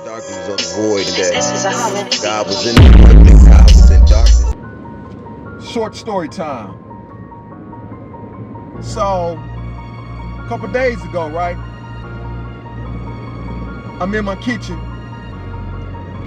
Darkness of the void, and that God was in the darkness. God was in darkness. Short story time. So, a couple days ago, right? I'm in my kitchen,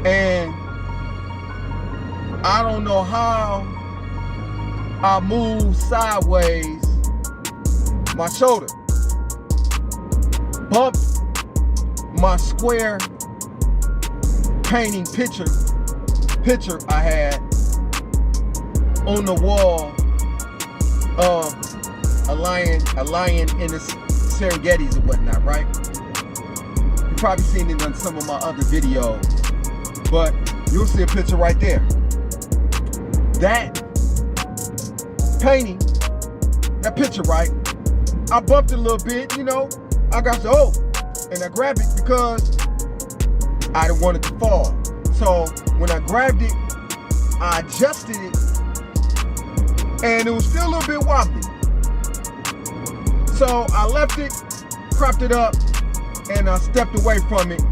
and I don't know how I moved sideways. My shoulder bumped my square painting picture I had on the wall of a lion in the Serengetis and whatnot, right? You've probably seen it on some of my other videos, but you'll see a picture right there. That painting, that picture, right? I bumped it a little bit, you know. I got and I grabbed it because I didn't want it to fall. So when I grabbed it, I adjusted it, and it was still a little bit wobbly. So I left it, propped it up, and I stepped away from it,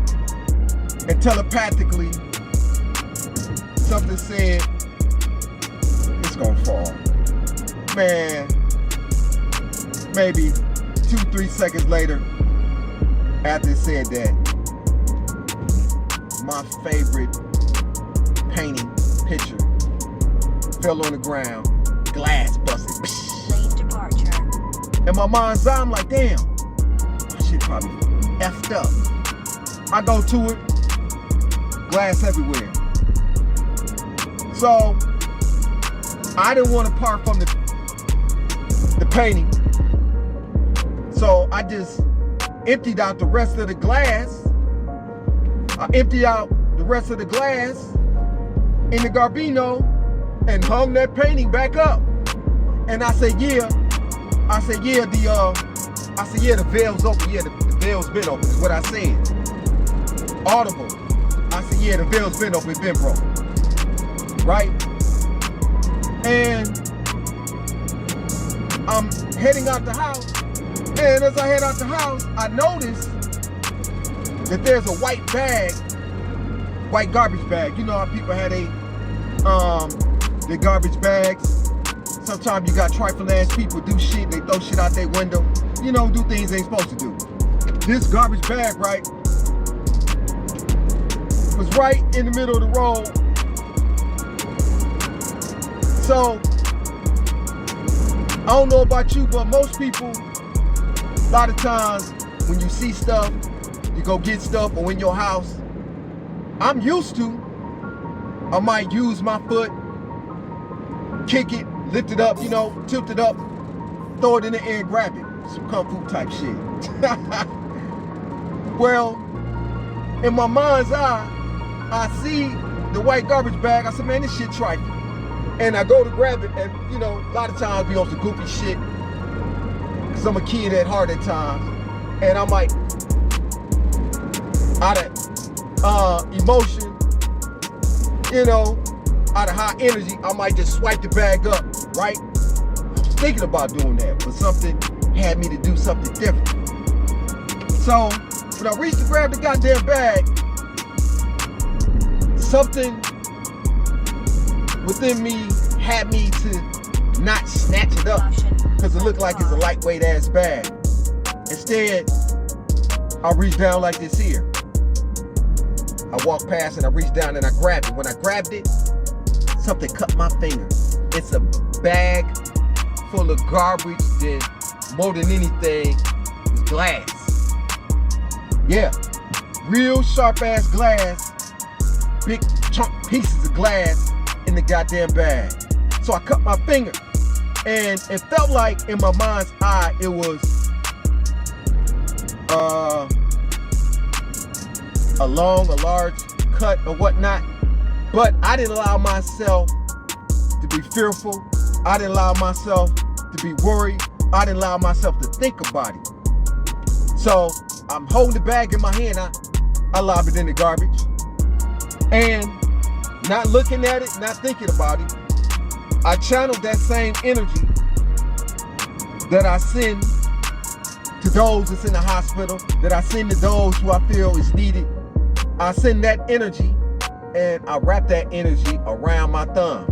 and telepathically, something said, it's gonna fall. Man, maybe 2-3 seconds later, after it said that, my favorite painting picture fell on the ground, glass busted. Lane departure. In my mind's eye, I'm like, damn, my shit probably effed up. I go to it, glass everywhere. So I didn't want to part from the painting. So I just emptied out the rest of the glass. I emptied out the rest of the glass in the Garbino and hung that painting back up. And I said, the veil's open. Yeah, the veil's been open, is what I said. Audible. I said, yeah, the veil's been open, been broken. Right? And I'm heading out the house. And as I head out the house, I noticed that there's a white garbage bag. You know how people have their garbage bags. Sometimes you got trifling ass people do shit, they throw shit out their window. You know, do things they ain't supposed to do. This garbage bag, right, was right in the middle of the road. So, I don't know about you, but most people, a lot of times when you see stuff, you go get stuff, or in your house, I'm used to, I might use my foot, kick it, lift it up, you know, tilt it up, throw it in the air and grab it. Some kung fu type shit. Well, in my mind's eye, I see the white garbage bag. I said, man, this shit trifling. And I go to grab it, and you know, a lot of times I be on some goofy shit, because I'm a kid at heart at times. And I'm like, out of emotion, you know, out of high energy, I might just swipe the bag up, right? I was thinking about doing that, but something had me to do something different. So when I reached to grab the goddamn bag, something within me had me to not snatch it up, because it looked like it's a lightweight ass bag. Instead, I reached down like this here. I walked past and I reached down and I grabbed it. When I grabbed it, something cut my finger. It's a bag full of garbage that more than anything is glass. Yeah, real sharp ass glass, big chunk pieces of glass in the goddamn bag. So I cut my finger, and it felt like in my mind's eye it was a large cut or whatnot, but I didn't allow myself to be fearful. I didn't allow myself to be worried. I didn't allow myself to think about it. So I'm holding the bag in my hand. I lob it in the garbage, and not looking at it, not thinking about it, I channeled that same energy that I send to those that's in the hospital, that I send to those who I feel is needed. I send that energy, and I wrap that energy around my thumb.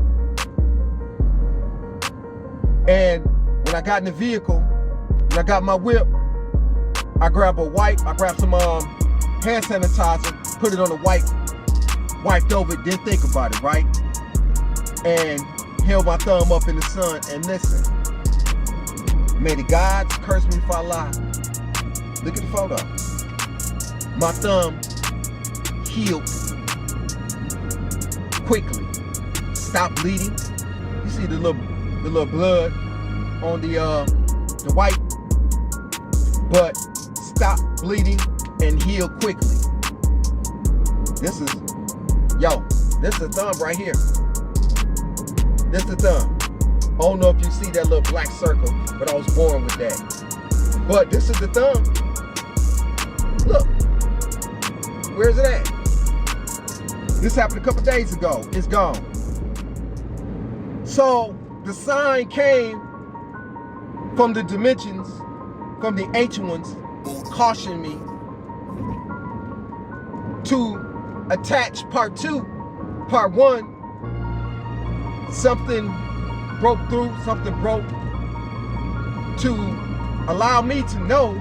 And when I got in the vehicle, when I got my whip, I grab a wipe, I grab some hand sanitizer, put it on the wipe, wiped over it, didn't think about it, right? And held my thumb up in the sun and listen. May the gods curse me if I lie. Look at the photo. My thumb healed quickly. Stopped bleeding. You see the little blood on the white, but stopped bleeding and healed quickly. This is the thumb right here. This is the thumb. I don't know if you see that little black circle, but I was born with that. But this is the thumb. Look, where's it at? This happened a couple days ago. It's gone. So the sign came from the dimensions, from the ancient ones, cautioning me to attach part 2. Part 1, something broke through, something broke, to allow me to know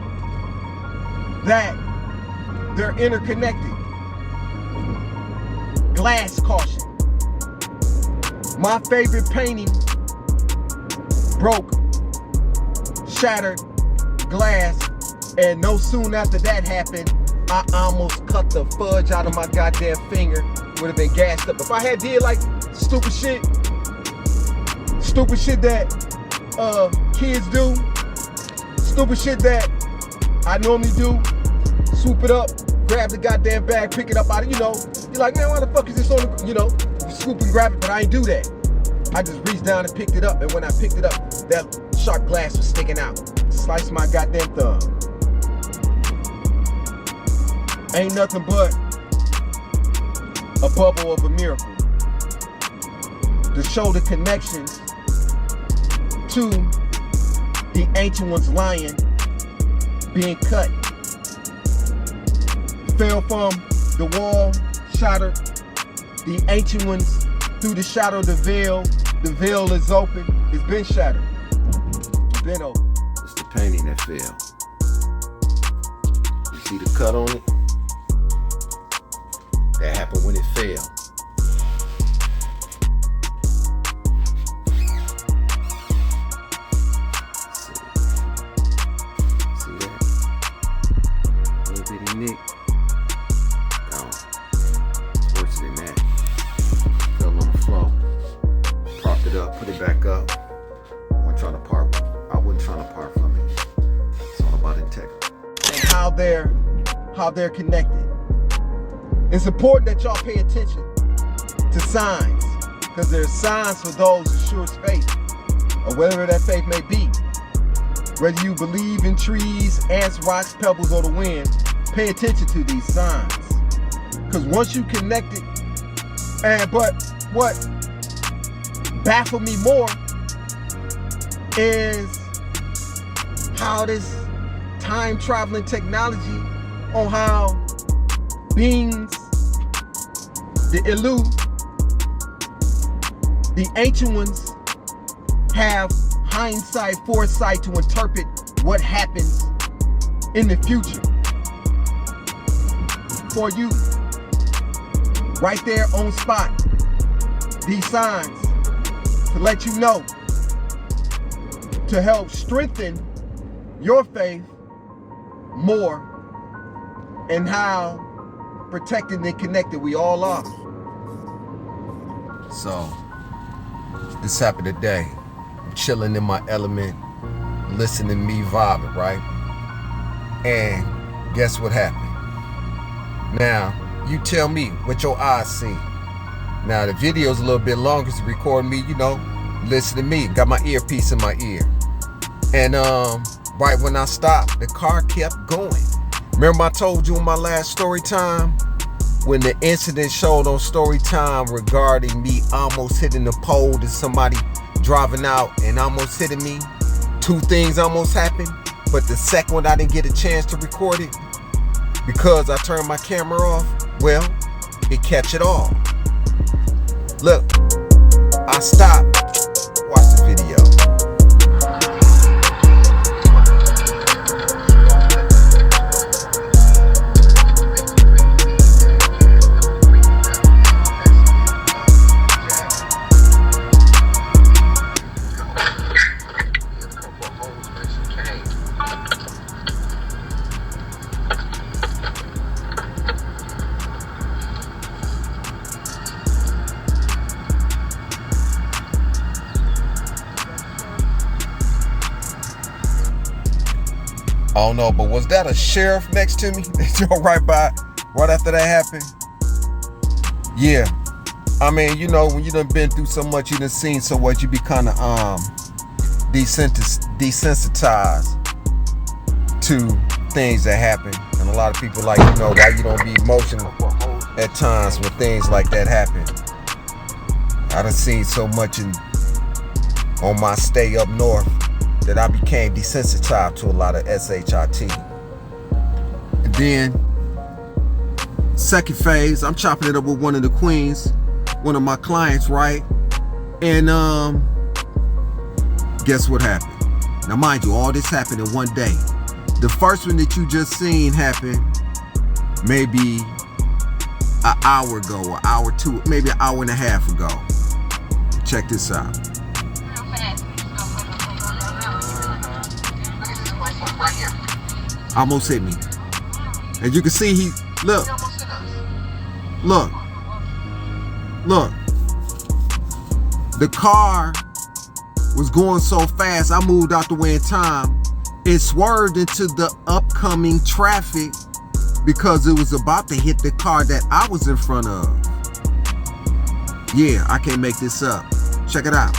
that they're interconnected. Glass caution. My favorite painting broke, shattered glass, and no soon after that happened, I almost cut the fudge out of my goddamn finger. Would have been gassed up. If I had did like stupid shit that kids do, stupid shit that I normally do, swoop it up, grab the goddamn bag, pick it up out of, you're like, man, why the fuck is this on the, you swoop and grab it, but I ain't do that. I just reached down and picked it up, and when I picked it up, that sharp glass was sticking out. Sliced my goddamn thumb. Ain't nothing but a bubble of a miracle to show the connections to the ancient one's lion being cut. Fell from the wall, shattered. The ancient ones, through the shadow of the veil is open. It's been shattered. It's been open. It's the painting that fell. You see the cut on it? That happened when it fell. See that? Little bitty nick. Gone. It's worse than that. Fell on the floor. Propped it up, put it back up. I wasn't trying to part from it. It's all about integrity. And how they're connected. It's important that y'all pay attention to signs, because there's signs for those who sure faith, or whatever that faith may be. Whether you believe in trees, ants, rocks, pebbles, or the wind, pay attention to these signs. Because once you connect it, but what baffled me more is how this time traveling technology, on how beings, the Elu, the ancient ones, have hindsight, foresight to interpret what happens in the future for you. Right there on spot. These signs to let you know, to help strengthen your faith more, and how protected and connected we all are. So, this happened today. I'm chilling in my element, listening to me vibing, right? And guess what happened? Now, you tell me what your eyes see. Now, the video's a little bit longer to record me, listen to me. Got my earpiece in my ear. And right when I stopped, the car kept going. Remember I told you in my last story time, when the incident showed on StoryTime regarding me almost hitting the pole to somebody driving out and almost hitting me? Two things almost happened. But the second one I didn't get a chance to record it because I turned my camera off, well, it catch it all. Look, I stopped. Watch the video. I don't know, but was that a sheriff next to me? They drove right after that happened? Yeah. I mean, you know, when you done been through so much, you done seen so much, you be kind of desensitized to things that happen. And a lot of people like, you know, why you don't be emotional at times when things like that happen. I done seen so much on my stay up north that I became desensitized to a lot of SHIT. And then, second phase, I'm chopping it up with one of the queens, one of my clients, right? And guess what happened? Now mind you, all this happened in one day. The first one that you just seen happen maybe an hour ago, or hour two, maybe an hour and a half ago. Check this out. Almost hit me. And you can see look. The car was going so fast, I moved out the way in time. It swerved into the upcoming traffic because it was about to hit the car that I was in front of. Yeah, I can't make this up. Check it out.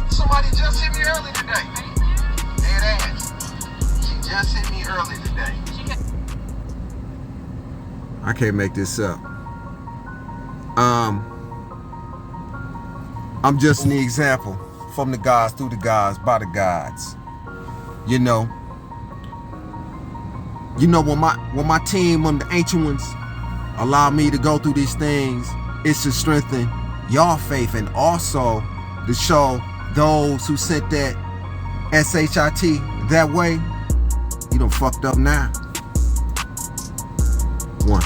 Somebody just hit me early today. Dead ass. She just hit me early today. I can't make this up. I'm just an example. From the gods, through the gods, by the gods. You know when my team, when the ancient ones allow me to go through these things, it's to strengthen y'all faith and also to show those who sent that SHIT that way, you done fucked up now. One.